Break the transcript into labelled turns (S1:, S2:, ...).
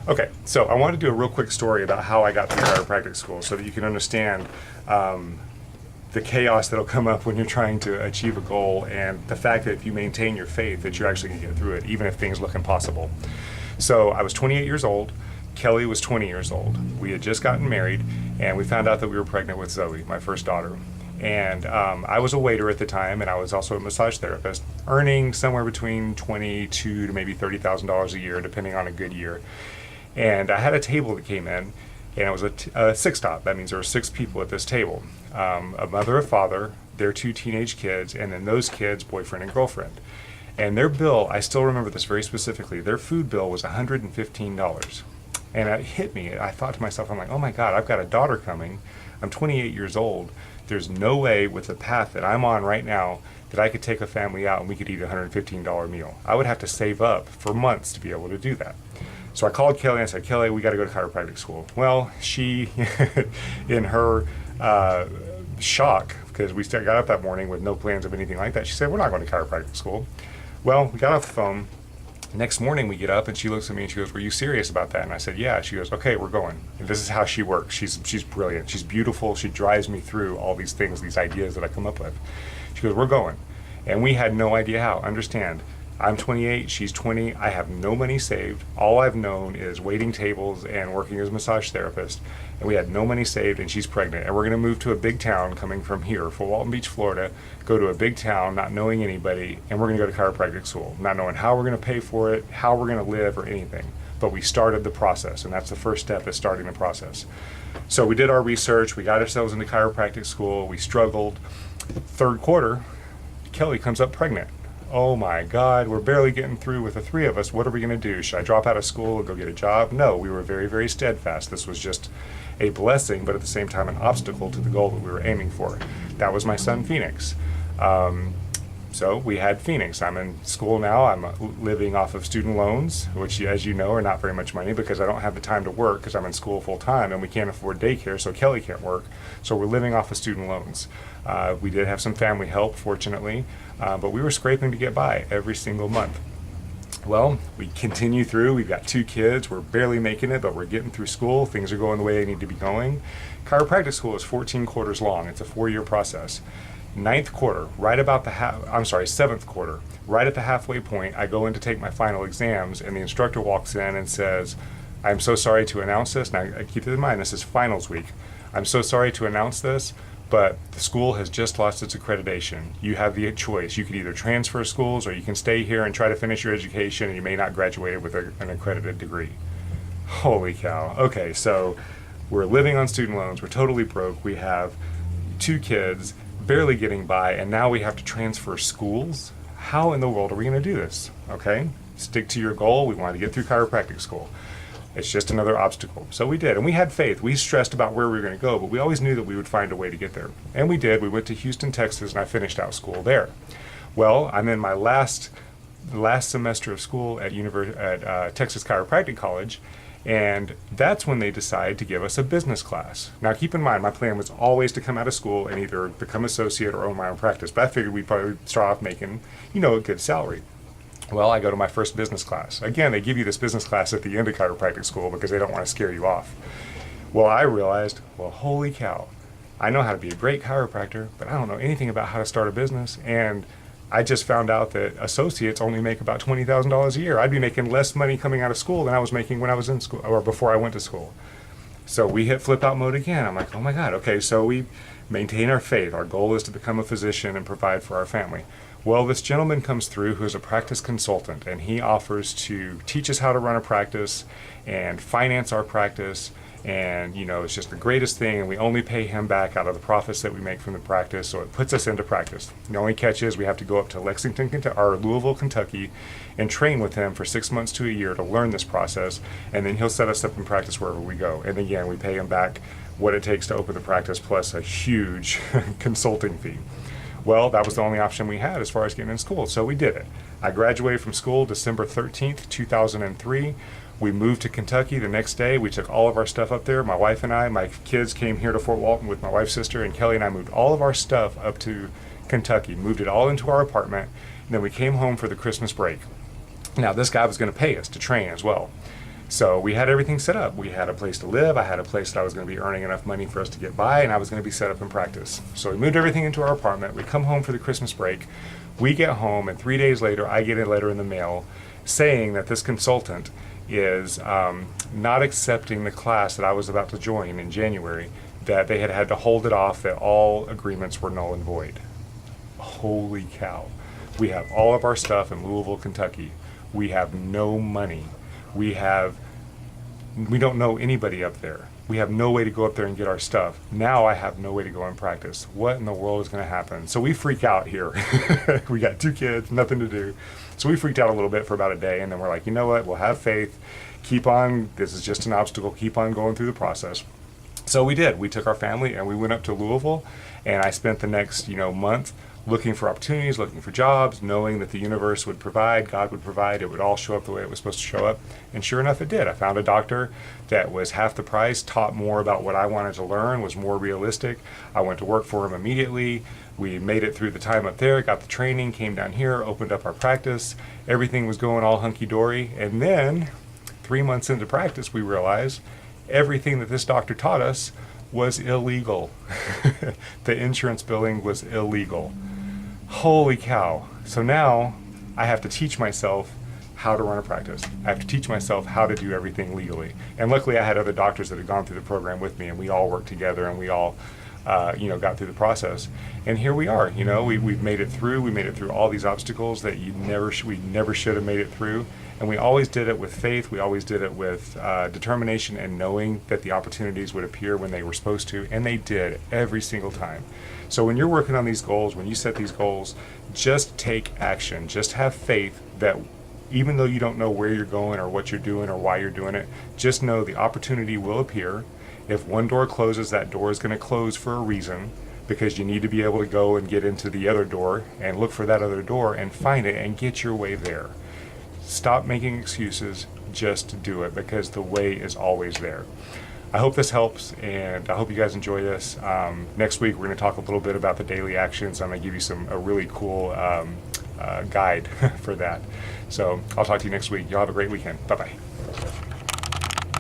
S1: Okay, so I want to do a real quick story about how I got through chiropractic school so that you can understand the chaos that'll come up when you're trying to achieve a goal, and the fact that if you maintain your faith that you're actually going to get through it, even if things look impossible. So I was 28 years old. Kelly was 20 years old. We had just gotten married, and we found out that we were pregnant with Zoe, my first daughter. And I was a waiter at the time, and I was also a massage therapist, earning somewhere between $22,000 to maybe $30,000 a year, depending on a good year. And I had a table that came in, and it was a six-top. That means there were six people at this table. A mother, a father, their two teenage kids, and then those kids' boyfriend and girlfriend. And their bill, I still remember this very specifically, their food bill was $115. And it hit me. I thought to myself, I'm like, oh my God, I've got a daughter coming. I'm 28 years old. There's no way with the path that I'm on right now that I could take a family out and we could eat a $115 meal. I would have to save up for months to be able to do that. So I called Kelly and I said, Kelly, we got to go to chiropractic school. Well, she, in her shock, because we got up that morning with no plans of anything like that, she said, we're not going to chiropractic school. Well, we got off the phone. Next morning we get up and she looks at me and she goes, were you serious about that? And I said, yeah. She goes, okay, we're going. And this is how she works. She's brilliant. She's beautiful. She drives me through all these things, these ideas that I come up with. She goes, we're going. And we had no idea how. Understand, I'm 28, she's 20. I have no money saved. All I've known is waiting tables and working as a massage therapist. And we had no money saved, and she's pregnant. And we're going to move to a big town coming from here, for Walton Beach, Florida, go to a big town, not knowing anybody, and we're going to go to chiropractic school, not knowing how we're going to pay for it, how we're going to live, or anything. But we started the process, and that's the first step, is starting the process. So we did our research. We got ourselves into chiropractic school. We struggled. Third quarter, Kelly comes up pregnant. Oh my God, we're barely getting through with the three of us. What are we going to do? Should I drop out of school and go get a job? No, we were very, very steadfast. This was just a blessing, but at the same time an obstacle to the goal that we were aiming for. That was my son, Phoenix. So we had Phoenix. I'm in school now. I'm living off of student loans, which, as you know, are not very much money because I don't have the time to work because I'm in school full time and we can't afford daycare, so Kelly can't work. So we're living off of student loans. We did have some family help, fortunately, but we were scraping to get by every single month. Well, we continue through. We've got two kids. We're barely making it, but we're getting through school. Things are going the way they need to be going. Chiropractic school is 14 quarters long. It's a 4-year process. Seventh quarter, right at the halfway point, I go in to take my final exams, and the instructor walks in and says, I'm so sorry to announce this. Now, keep it in mind, this is finals week. I'm so sorry to announce this, but the school has just lost its accreditation. You have the choice. You can either transfer schools or you can stay here and try to finish your education, and you may not graduate with an accredited degree. Holy cow. Okay, so we're living on student loans. We're totally broke. We have 2 kids, barely getting by, and now we have to transfer schools? How in the world are we going to do this? Okay, stick to your goal. We want to get through chiropractic school. It's just another obstacle. So we did, and we had faith. We stressed about where we were going to go, but we always knew that we would find a way to get there. And we did. We went to Houston, Texas, and I finished out school there. Well, I'm in my last semester of school at Texas Chiropractic College, and that's when they decide to give us a business class. Now, keep in mind, my plan was always to come out of school and either become associate or own my own practice, but I figured we'd probably start off making, a good salary. Well, I go to my first business class. Again, they give you this business class at the end of chiropractic school because they don't want to scare you off. Well, I realized, holy cow, I know how to be a great chiropractor, but I don't know anything about how to start a business. And I just found out that associates only make about $20,000 a year. I'd be making less money coming out of school than I was making when I was in school or before I went to school. So we hit flip out mode again. I'm like, oh my God, okay, so we maintain our faith. Our goal is to become a physician and provide for our family. Well, this gentleman comes through who is a practice consultant, and he offers to teach us how to run a practice and finance our practice. And, it's just the greatest thing, and we only pay him back out of the profits that we make from the practice, so it puts us into practice. The only catch is we have to go up to Louisville, Kentucky, and train with him for 6 months to a year to learn this process, and then he'll set us up in practice wherever we go. And again, we pay him back what it takes to open the practice, plus a huge consulting fee. Well, that was the only option we had as far as getting in school, so we did it. I graduated from school December 13th, 2003. We moved to Kentucky the next day. We took all of our stuff up there. My wife and I, my kids came here to Fort Walton with my wife's sister, and Kelly and I moved all of our stuff up to Kentucky, moved it all into our apartment, and then we came home for the Christmas break. Now, this guy was going to pay us to train as well. So we had everything set up. We had a place to live. I had a place that I was going to be earning enough money for us to get by, and I was going to be set up in practice. So we moved everything into our apartment. We come home for the Christmas break. We get home, and 3 days later, I get a letter in the mail saying that this consultant is not accepting the class that I was about to join in January, that they had to hold it off, that all agreements were null and void. Holy cow. We have all of our stuff in Louisville, Kentucky. We have no money. We don't know anybody up there. We have no way to go up there and get our stuff. Now I have no way to go and practice. What in the world is going to happen? So we freak out here. We got 2 kids, nothing to do. So we freaked out a little bit for about a day, and then we're like, you know what? We'll have faith. Keep on. This is just an obstacle. Keep on going through the process. So we did. We took our family and we went up to Louisville, and I spent the next, month looking for opportunities, looking for jobs, knowing that the universe would provide, God would provide, it would all show up the way it was supposed to show up. And sure enough, it did. I found a doctor that was half the price, taught more about what I wanted to learn, was more realistic. I went to work for him immediately. We made it through the time up there, got the training, came down here, opened up our practice. Everything was going all hunky-dory. And then 3 months into practice, we realized everything that this doctor taught us was illegal. The insurance billing was illegal. Holy cow. So now I have to teach myself how to run a practice. I have to teach myself how to do everything legally. And luckily I had other doctors that had gone through the program with me, and we all worked together, and we all got through the process. And here we are. We've made it through. We made it through all these obstacles that we never should have made it through. And we always did it with faith. We always did it with determination and knowing that the opportunities would appear when they were supposed to, and they did every single time. So when you're working on these goals, when you set these goals, just take action. Just have faith that even though you don't know where you're going or what you're doing or why you're doing it, just know the opportunity will appear. If one door closes, that door is going to close for a reason, because you need to be able to go and get into the other door and look for that other door and find it and get your way there. Stop making excuses, just do it, because the way is always there. I hope this helps, and I hope you guys enjoy this. Next week we're going to talk a little bit about the daily actions. I'm going to give you a really cool guide for that. So I'll talk to you next week. Y'all have a great weekend. Bye-bye.